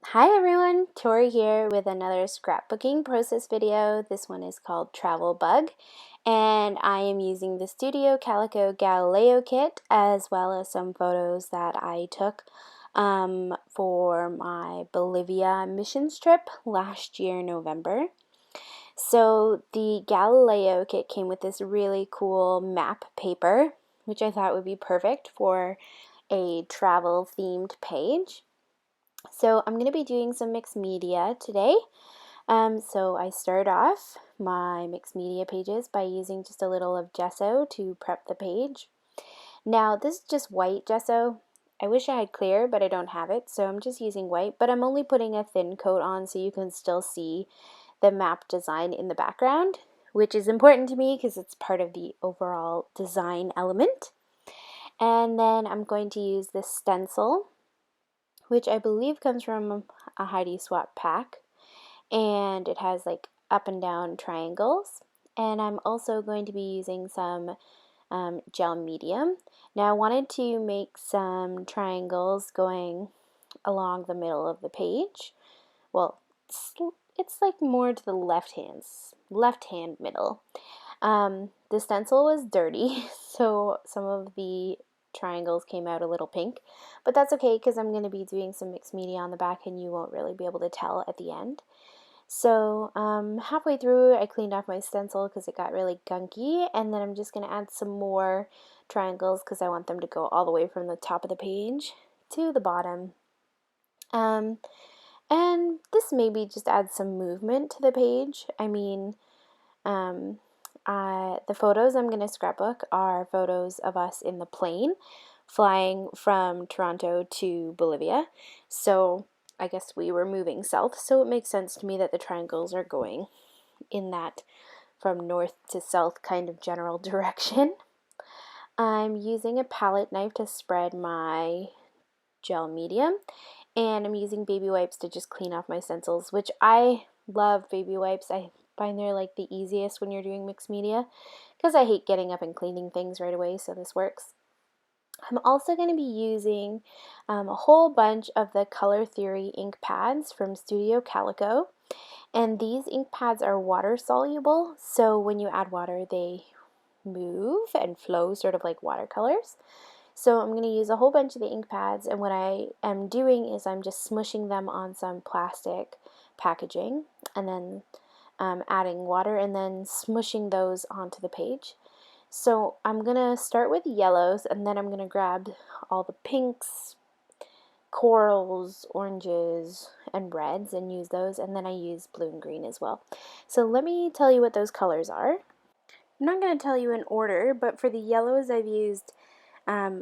Hi everyone, Tori here with another scrapbooking process video. This one is called Travel Bug, and I am using the Studio Calico Galileo kit as well as some photos that I took for my Bolivia missions trip last year in November. So the Galileo kit came with this really cool map paper, which I thought would be perfect for a travel themed page. So I'm going to be doing some mixed media today. So I start off my mixed media pages by using just a little of gesso to prep the page. Now this is just white gesso. I wish I had clear, but I don't have it, so I'm just using white, but I'm only putting a thin coat on so you can still see the map design in the background, which is important to me because it's part of the overall design element. And then I'm going to use this stencil, which I believe comes from a Heidi Swap pack, and it has like up and down triangles. And I'm also going to be using some gel medium. Now I wanted to make some triangles going along the middle of the page. Well, it's like more to the left hand middle. The stencil was dirty, so some of the triangles came out a little pink, but that's okay because I'm going to be doing some mixed media on the back and you won't really be able to tell at the end. So halfway through I cleaned off my stencil because it got really gunky, and then I'm just going to add some more triangles because I want them to go all the way from the top of the page to the bottom. And this maybe just adds some movement to the page. I mean, the photos I'm going to scrapbook are photos of us in the plane flying from Toronto to Bolivia. So I guess we were moving south, so it makes sense to me that the triangles are going in that from north to south kind of general direction. I'm using a palette knife to spread my gel medium, and I'm using baby wipes to just clean off my stencils, which I love baby wipes. I find they're like the easiest when you're doing mixed media because I hate getting up and cleaning things right away, so this works. I'm also going to be using a whole bunch of the Color Theory ink pads from Studio Calico, and these ink pads are water soluble, so when you add water they move and flow sort of like watercolors. So I'm going to use a whole bunch of the ink pads, and what I am doing is I'm just smushing them on some plastic packaging and then adding water and then smushing those onto the page. So I'm going to start with yellows, and then I'm going to grab all the pinks, corals, oranges, and reds and use those, and then I use blue and green as well. So let me tell you what those colors are. I'm not going to tell you in order, but for the yellows I've used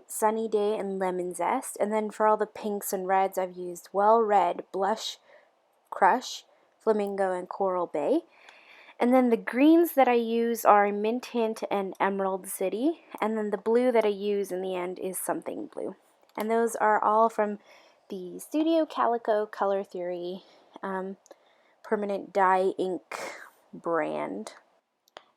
Sunny Day and Lemon Zest, and then for all the pinks and reds I've used Well Red, Blush Crush, Flamingo, and Coral Bay. And then the greens that I use are Mint Hint and Emerald City, and then the blue that I use in the end is Something Blue. And those are all from the Studio Calico Color Theory permanent dye ink brand.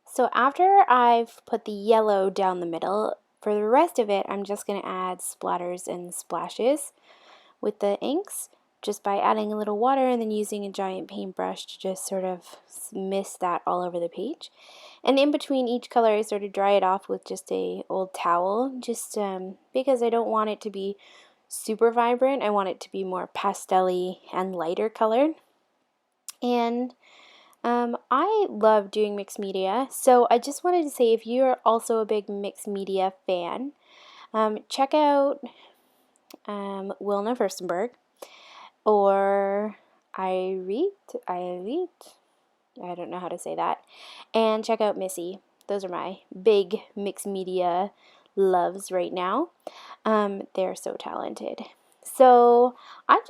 So after I've put the yellow down the middle, for the rest of it I'm just going to add splatters and splashes with the inks, just by adding a little water and then using a giant paintbrush to just sort of mist that all over the page. And in between each color I sort of dry it off with just a old towel, just because I don't want it to be super vibrant. I want it to be more pastel-y and lighter colored. And I love doing mixed media, so I just wanted to say if you're also a big mixed media fan, check out Wilna Furstenberg or Irite, I don't know how to say that, and check out Missy. Those are my big mixed media loves right now. They're so talented. So I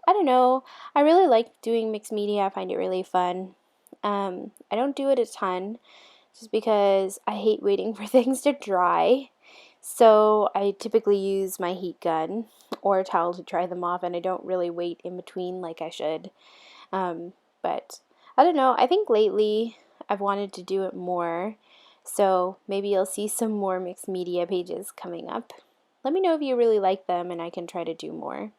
don't know, I really like doing mixed media. I find it really fun. I don't do it a ton just because I hate waiting for things to dry. So I typically use my heat gun or a towel to dry them off, and I don't really wait in between like I should. But I don't know, I think lately I've wanted to do it more. So maybe you'll see some more mixed media pages coming up. Let me know if you really like them and I can try to do more.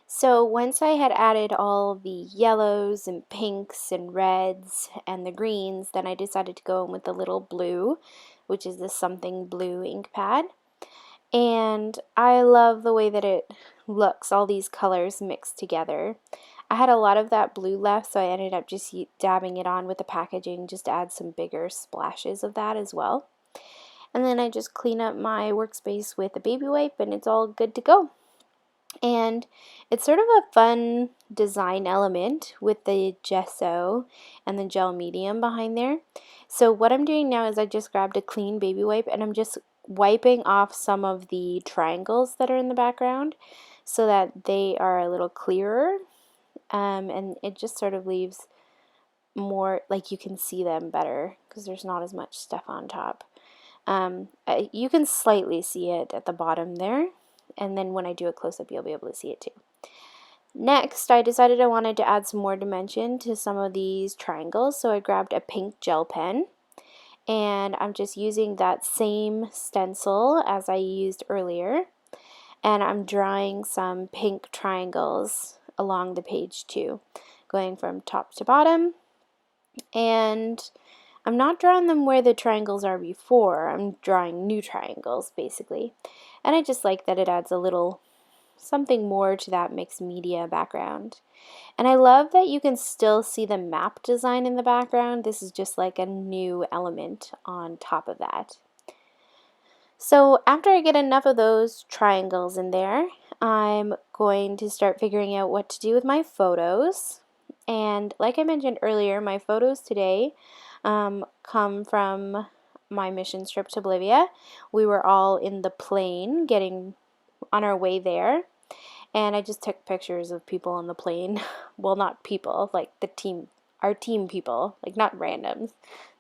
So once I had added all the yellows and pinks and reds and the greens, then I decided to go in with the little blue, which is the something blue ink pad. And I love the way that it looks, all these colors mixed together. I had a lot of that blue left, so I ended up just dabbing it on with the packaging just to add some bigger splashes of that as well. And then I just clean up my workspace with a baby wipe and it's all good to go. And it's sort of a fun design element with the gesso and the gel medium behind there. So what I'm doing now is I just grabbed a clean baby wipe and I'm just wiping off some of the triangles that are in the background so that they are a little clearer, and it just sort of leaves more, like you can see them better because there's not as much stuff on top. You can slightly see it at the bottom there, and then when I do a close-up you'll be able to see it too. Next, I decided I wanted to add some more dimension to some of these triangles, so I grabbed a pink gel pen, and I'm just using that same stencil as I used earlier, and I'm drawing some pink triangles along the page too, going from top to bottom. And I'm not drawing them where the triangles are before, I'm drawing new triangles basically. And I just like that it adds a little something more to that mixed media background. And I love that you can still see the map design in the background. This is just like a new element on top of that. So after I get enough of those triangles in there, I'm going to start figuring out what to do with my photos. And like I mentioned earlier, my photos today come from my mission trip to Bolivia. We were all in the plane getting on our way there, and I just took pictures of people on the plane. Well, not people, like the team, our team people, like not randoms.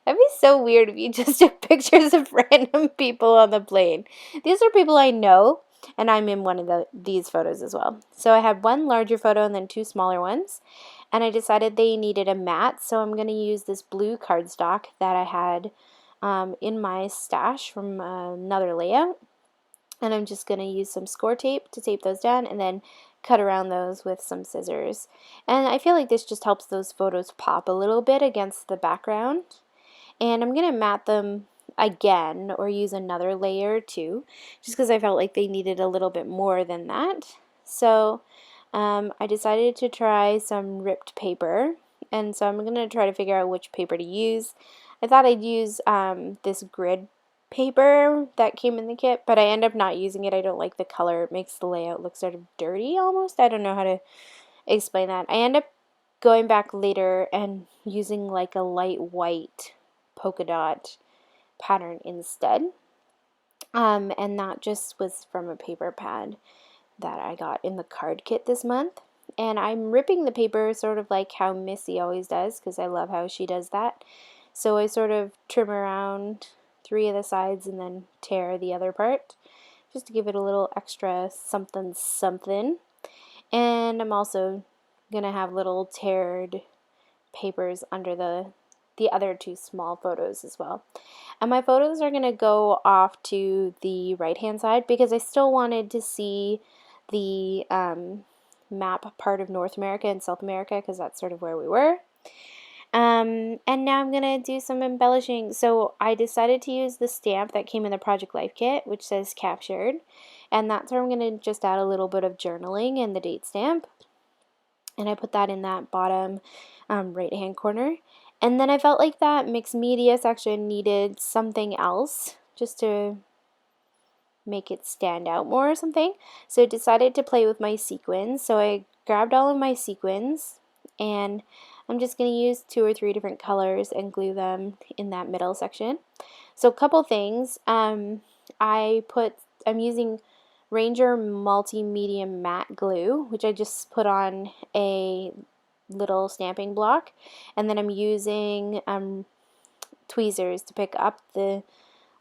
That'd be so weird if you just took pictures of random people on the plane. These are people I know, and I'm in one of these photos as well. So I had one larger photo and then two smaller ones, and I decided they needed a mat, so I'm going to use this blue cardstock that I had in my stash from another layout. And I'm just going to use some score tape to tape those down and then cut around those with some scissors. And I feel like this just helps those photos pop a little bit against the background. And I'm going to mat them again or use another layer too, just because I felt like they needed a little bit more than that. So I decided to try some ripped paper, and so I'm going to try to figure out which paper to use. I thought I'd use this grid paper that came in the kit, but I end up not using it. I don't like the color. It makes the layout look sort of dirty almost. I don't know how to explain that. I end up going back later and using like a light white polka dot pattern instead. And that just was from a paper pad that I got in the card kit this month. And I'm ripping the paper sort of like how Missy always does, because I love how she does that. So I sort of trim around 3 of the sides and then tear the other part, just to give it a little extra something something. And I'm also gonna have little teared papers under the other 2 small photos as well. And my photos are gonna go off to the right hand side because I still wanted to see the map part of North America and South America, because that's sort of where we were. And now I'm gonna do some embellishing. So I decided to use the stamp that came in the Project Life kit, which says captured, and that's where I'm gonna just add a little bit of journaling and the date stamp, and I put that in that bottom right hand corner. And then I felt like that mixed media section needed something else just to make it stand out more or something. So I decided to play with my sequins. So I grabbed all of my sequins, and I'm just going to use 2 or 3 different colors and glue them in that middle section. So a couple things. I'm using Ranger Multi-Medium Matte Glue, which I just put on a little stamping block, and then I'm using tweezers to pick up the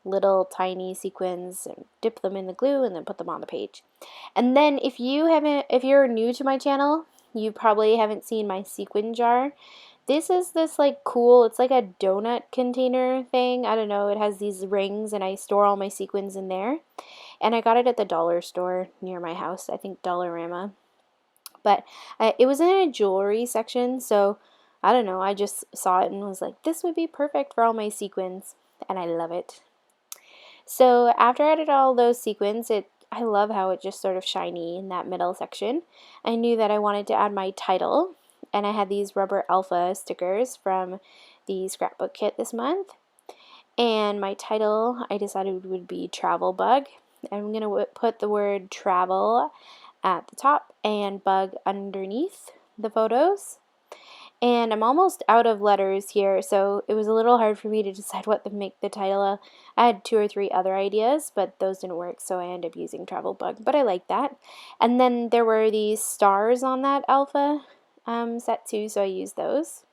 little tiny sequins and dip them in the glue and then put them on the page. And then if you're new to my channel, you probably haven't seen my sequin jar. This is this like cool, it's like a donut container thing. I don't know, it has these rings and I store all my sequins in there. And I got it at the dollar store near my house, I think Dollarama. But it was in a jewelry section, so I don't know, I just saw it and was like, this would be perfect for all my sequins, and I love it. So after I added all those sequins, I love how it just sort of shiny in that middle section. I knew that I wanted to add my title, and I had these rubber alpha stickers from the scrapbook kit this month. And my title, I decided would be Travel Bug. I'm going to put the word travel at the top and bug underneath the photos. And I'm almost out of letters here, so it was a little hard for me to decide what to make the title. I had 2 or 3 other ideas, but those didn't work, so I ended up using Travel Bug, but I like that. And then there were these stars on that alpha set too, so I used those.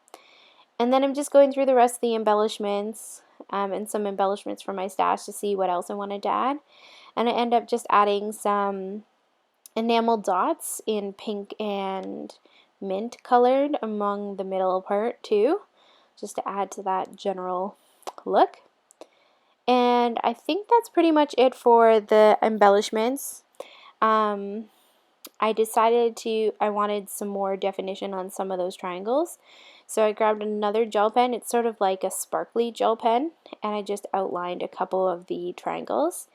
And then I'm just going through the rest of the embellishments and some embellishments from my stash to see what else I wanted to add. And I end up just adding some enamel dots in pink and mint colored among the middle part too, just to add to that general look. And I think that's pretty much it for the embellishments. I decided I wanted some more definition on some of those triangles. So I grabbed another gel pen. It's sort of like a sparkly gel pen, and I just outlined a couple of the triangles.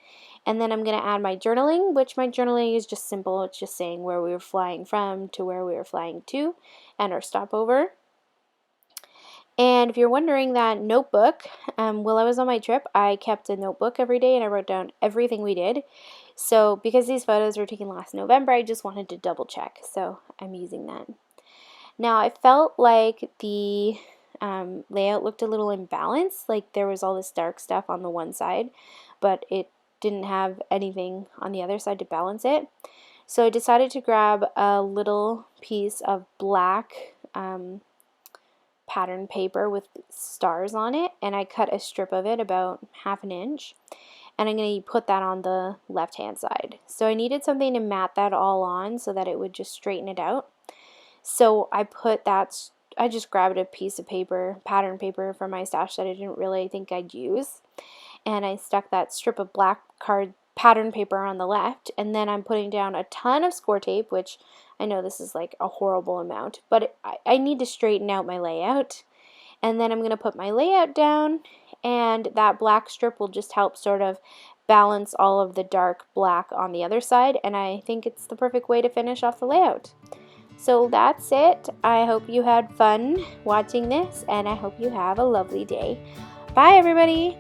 And then I'm going to add my journaling, which my journaling is just simple. It's just saying where we were flying from to where we were flying to and our stopover. And if you're wondering, that notebook, while I was on my trip, I kept a notebook every day and I wrote down everything we did. So because these photos were taken last November, I just wanted to double check. So I'm using that. Now I felt like the layout looked a little imbalanced, like there was all this dark stuff on the one side, but it didn't have anything on the other side to balance it. So I decided to grab a little piece of black pattern paper with stars on it, and I cut a strip of it about 1/2 inch, and I'm going to put that on the left hand side. So I needed something to mat that all on so that it would just straighten it out. So I just grabbed a piece of paper, pattern paper from my stash that I didn't really think I'd use, and I stuck that strip of black card pattern paper on the left, and then I'm putting down a ton of score tape, which I know this is like a horrible amount, but I need to straighten out my layout. And then I'm going to put my layout down, and that black strip will just help sort of balance all of the dark black on the other side, and I think it's the perfect way to finish off the layout. So that's it. I hope you had fun watching this, and I hope you have a lovely day. Bye, everybody!